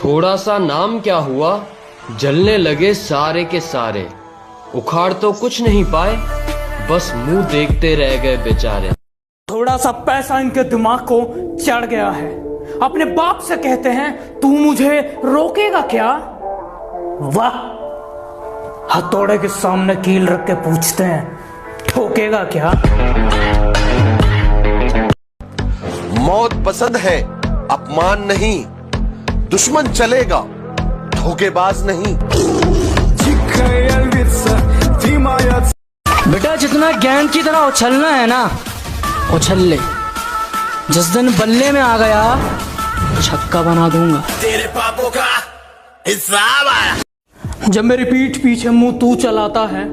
थोड़ा सा नाम क्या हुआ, जलने लगे सारे के सारे। उखाड़ तो कुछ नहीं पाए, बस मुंह देखते रह गए बेचारे। थोड़ा सा पैसा इनके दिमाग को चढ़ गया है। अपने बाप से कहते हैं तू मुझे रोकेगा क्या? वाह, हथौड़े के सामने कील रख के पूछते हैं ठोकेगा क्या? मौत पसंद है, अपमान नहीं। दुश्मन चलेगा, धोखेबाज नहीं। बेटा जितना गेंद की तरह उछलना है ना, उछल ले। जिस दिन बल्ले में आ गया, छक्का बना दूंगा। तेरे पापों का हिसाब आया। जब मेरी पीठ पीछे मुंह तू चलाता है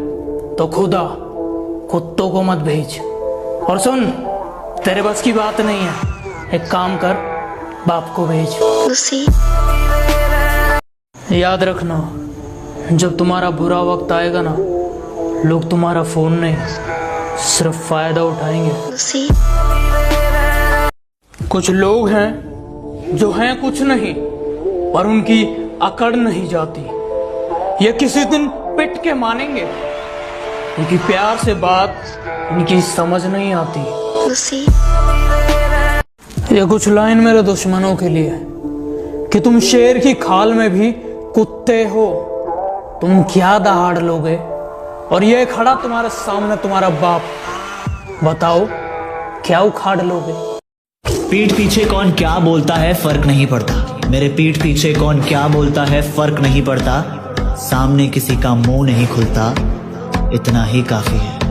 तो खुदा कुत्तों को मत भेज। और सुन, तेरे बस की बात नहीं है, एक काम कर, बाप को भेज। याद रखना, जब तुम्हारा बुरा वक्त आएगा ना, लोग तुम्हारा फोन नहीं सिर्फ फायदा उठाएंगे। कुछ लोग हैं जो हैं कुछ नहीं, पर उनकी अकड़ नहीं जाती। ये किसी दिन पिट के मानेंगे, इनकी प्यार से बात इनकी समझ नहीं आती। ये कुछ लाइन मेरे दुश्मनों के लिए कि तुम शेर की खाल में भी कुत्ते हो। तुम क्या दहाड़ लोगे? और ये खड़ा तुम्हारे सामने तुम्हारा बाप, बताओ क्या उखाड़ लोगे? पीठ पीछे कौन क्या बोलता है फर्क नहीं पड़ता। मेरे पीठ पीछे कौन क्या बोलता है फर्क नहीं पड़ता। सामने किसी का मुंह नहीं खुलता, इतना ही काफी है।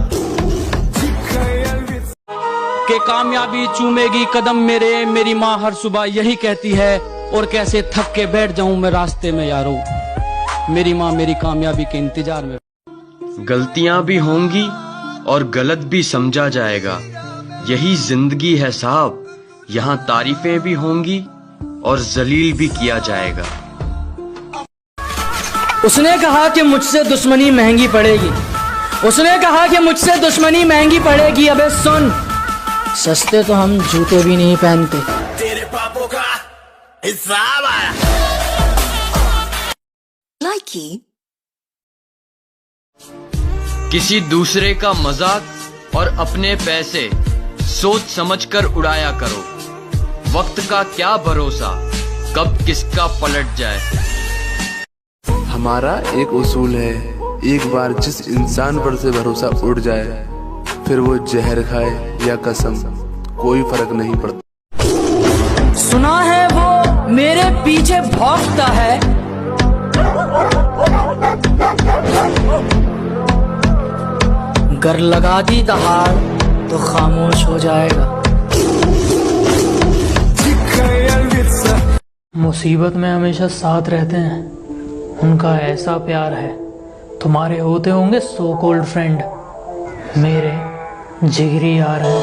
के कामयाबी चूमेगी कदम मेरे, मेरी माँ हर सुबह यही कहती है। और कैसे थक के बैठ जाऊं मैं रास्ते में यारो, मेरी माँ मेरी कामयाबी के इंतजार में। गलतियां भी होंगी और गलत भी समझा जाएगा, यही जिंदगी है साहब। यहाँ तारीफें भी होंगी और जलील भी किया जाएगा। उसने कहा कि मुझसे दुश्मनी महंगी पड़ेगी। उसने कहा कि मुझसे दुश्मनी महंगी पड़ेगी। अबे सुन, सस्ते तो हम जूते भी नहीं पहनते। तेरे पापों का हिसाब आया। किसी दूसरे का मजाक और अपने पैसे सोच समझकर उड़ाया करो। वक्त का क्या भरोसा, कब किसका पलट जाए। हमारा एक उसूल है, एक बार जिस इंसान पर से भरोसा उड़ जाए, फिर वो जहर खाए या कसम, कोई फर्क नहीं पड़ता। सुना है वो मेरे पीछे भौंकता है, गर लगा दी दहाड़ तो खामोश हो जाएगा। मुसीबत में हमेशा साथ रहते हैं, उनका ऐसा प्यार है। तुम्हारे होते होंगे सो कॉल्ड फ्रेंड, मेरे जिगरी यार हैं।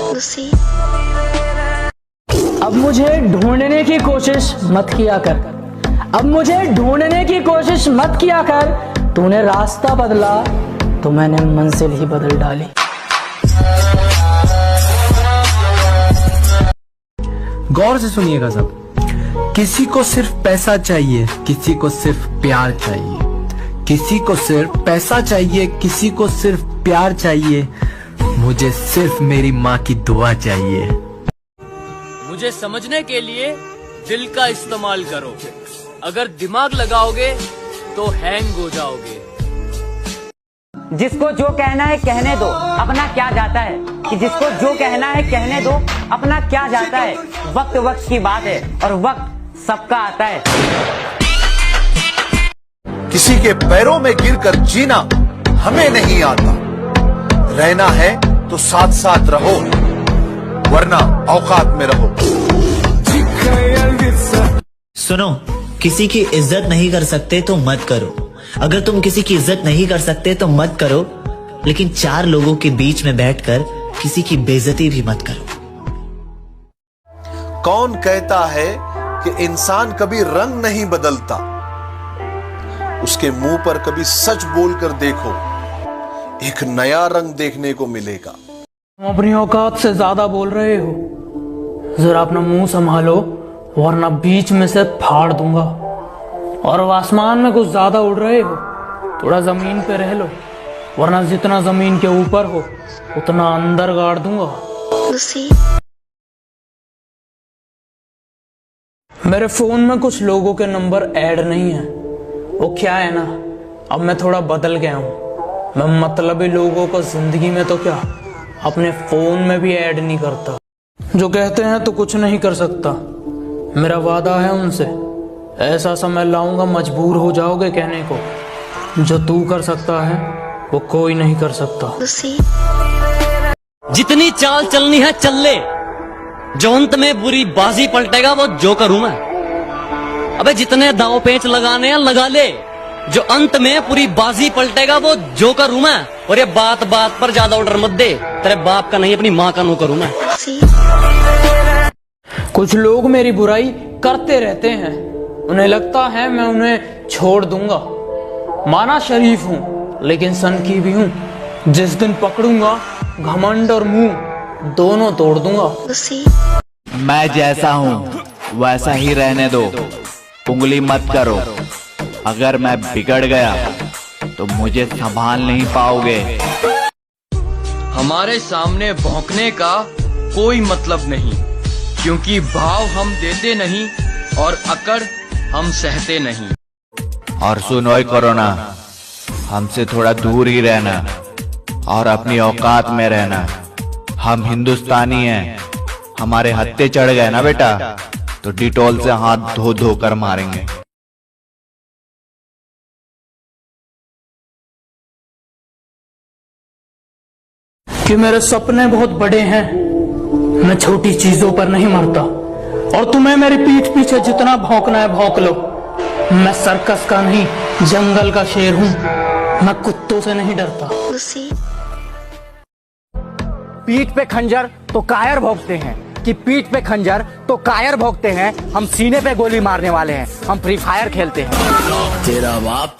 अब मुझे ढूंढने की कोशिश मत किया कर। अब मुझे ढूंढने की कोशिश मत किया कर। तूने रास्ता बदला तो मैंने मंजिल ही बदल डाली। गौर से सुनिएगा सब। किसी को सिर्फ पैसा चाहिए, किसी को सिर्फ प्यार चाहिए। किसी को सिर्फ पैसा चाहिए, किसी को सिर्फ प्यार चाहिए। मुझे सिर्फ मेरी माँ की दुआ चाहिए। मुझे समझने के लिए दिल का इस्तेमाल करो। अगर दिमाग लगाओगे तो हैंग हो जाओगे। जिसको जो कहना है कहने दो, अपना क्या जाता है। कि जिसको जो कहना है कहने दो, अपना क्या जाता है। वक्त वक्त की बात है और वक्त सबका आता है। किसी के पैरों में गिरकर जीना हमें नहीं आता। रहना है तो साथ साथ रहो, वरना औकात में रहो। सुनो, किसी की इज्जत नहीं कर सकते तो मत करो। अगर तुम किसी की इज्जत नहीं कर सकते तो मत करो, लेकिन चार लोगों के बीच में बैठकर किसी की बेइज्जती भी मत करो। कौन कहता है कि इंसान कभी रंग नहीं बदलता? उसके मुंह पर कभी सच बोलकर देखो, एक नया रंग देखने को मिलेगा। तुम अपनी औकात से ज्यादा बोल रहे हो, जरा अपना मुंह संभालो वरना बीच में से फाड़ दूंगा। और आसमान में कुछ ज्यादा उड़ रहे हो, थोड़ा जमीन पे रह लो, वरना जितना जमीन के ऊपर हो उतना अंदर गाड़ दूंगा। मेरे फोन में कुछ लोगों के नंबर ऐड नहीं है। वो क्या है ना, अब मैं थोड़ा बदल गया हूँ। मैं मतलबी लोगों को जिंदगी में तो क्या, अपने फोन में भी ऐड नहीं करता। जो कहते हैं तो कुछ नहीं कर सकता। मेरा वादा है उनसे, ऐसा समय लाऊंगा मजबूर हो जाओगे कहने को, जो तू कर सकता है वो कोई नहीं कर सकता। जितनी चाल चलनी है चल ले, जो अंत में बुरी बाजी पलटेगा वो जोकर हूं मैं। अबे जितने दांव पेंच लगाने हैं लगा ले, जो अंत में पूरी बाजी पलटेगा वो जोकर हूं मैं। और ये बात बात पर ज्यादा ऑर्डर मत दे, तेरे बाप का नहीं अपनी माँ का नौकर हूं मैं। कुछ लोग मेरी बुराई करते रहते हैं, उन्हें लगता है मैं उन्हें छोड़ दूंगा। माना शरीफ हूँ लेकिन सनकी भी हूँ। जिस दिन पकड़ूंगा घमंड और मुंह दोनों तोड़ दूंगा। मैं जैसा हूँ वैसा ही रहने दो, उंगली मत करो। अगर मैं बिगड़ गया तो मुझे संभाल नहीं पाओगे। हमारे सामने भौंकने का कोई मतलब नहीं, क्योंकि भाव हम देते नहीं और अकड़ हम सहते नहीं। और सुनो कोरोना, हमसे थोड़ा दूर ही रहना और अपनी औकात में रहना। हम हिंदुस्तानी हैं, हमारे हत्थे चढ़ गए ना बेटा तो डिटॉल से हाथ धो धो कर मारेंगे। कि मेरे सपने बहुत बड़े हैं, मैं छोटी चीजों पर नहीं मरता। और तुम्हें मेरी पीठ पीछे जितना भौंकना है भौंक लो। मैं सर्कस का नहीं जंगल का शेर हूँ, मैं कुत्तों से नहीं डरता। पीठ पे खंजर तो कायर भोंकते हैं, कि पीठ पे खंजर तो कायर भोंकते हैं। हम सीने पे गोली मारने वाले हैं, हम फ्री फायर खेलते हैं। तेरा बाप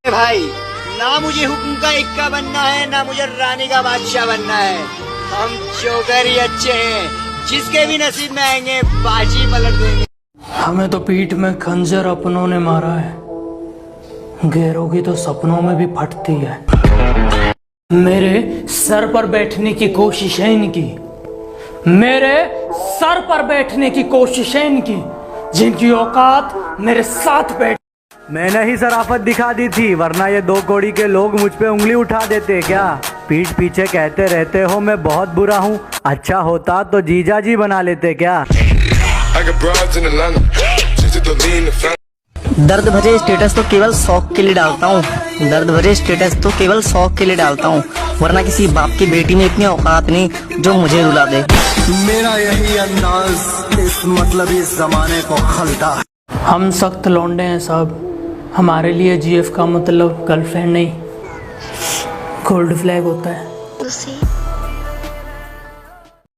भाई, ना मुझे हुक्म का इक्का बनना है, ना मुझे रानी का बादशाह बनना है। हम जोकर ही अच्छे हैं, जिसके भी नसीब में आएंगे बाजी पलट देंगे। हमें तो पीठ में खंजर अपनों ने मारा है, गैरों की तो सपनों में भी फटती है। मेरे सर पर बैठने की कोशिश है इनकी, मेरे सर पर बैठने की कोशिश है इनकी, जिनकी औकात मेरे साथ बैठ। मैंने ही शराफत दिखा दी थी, वरना ये 2 कौड़ी के लोग मुझ पे उंगली उठा देते क्या। पीठ पीछे कहते रहते हो मैं बहुत बुरा हूँ, अच्छा होता तो जीजा जी बना लेते क्या। दर्द भरे स्टेटस तो केवल शौक के लिए डालता हूँ, दर्द भरे स्टेटस तो केवल शौक के लिए डालता हूँ, वरना किसी बाप की बेटी में इतनी औकात नहीं जो मुझे रुला दे। मेरा यही अंदाज इस मतलब इस जमाने को खलता। हम सख्त लौंडे हैं साहब, हमारे लिए जीएफ का मतलब गर्लफ्रेंड नहीं गोल्ड फ्लैग होता है।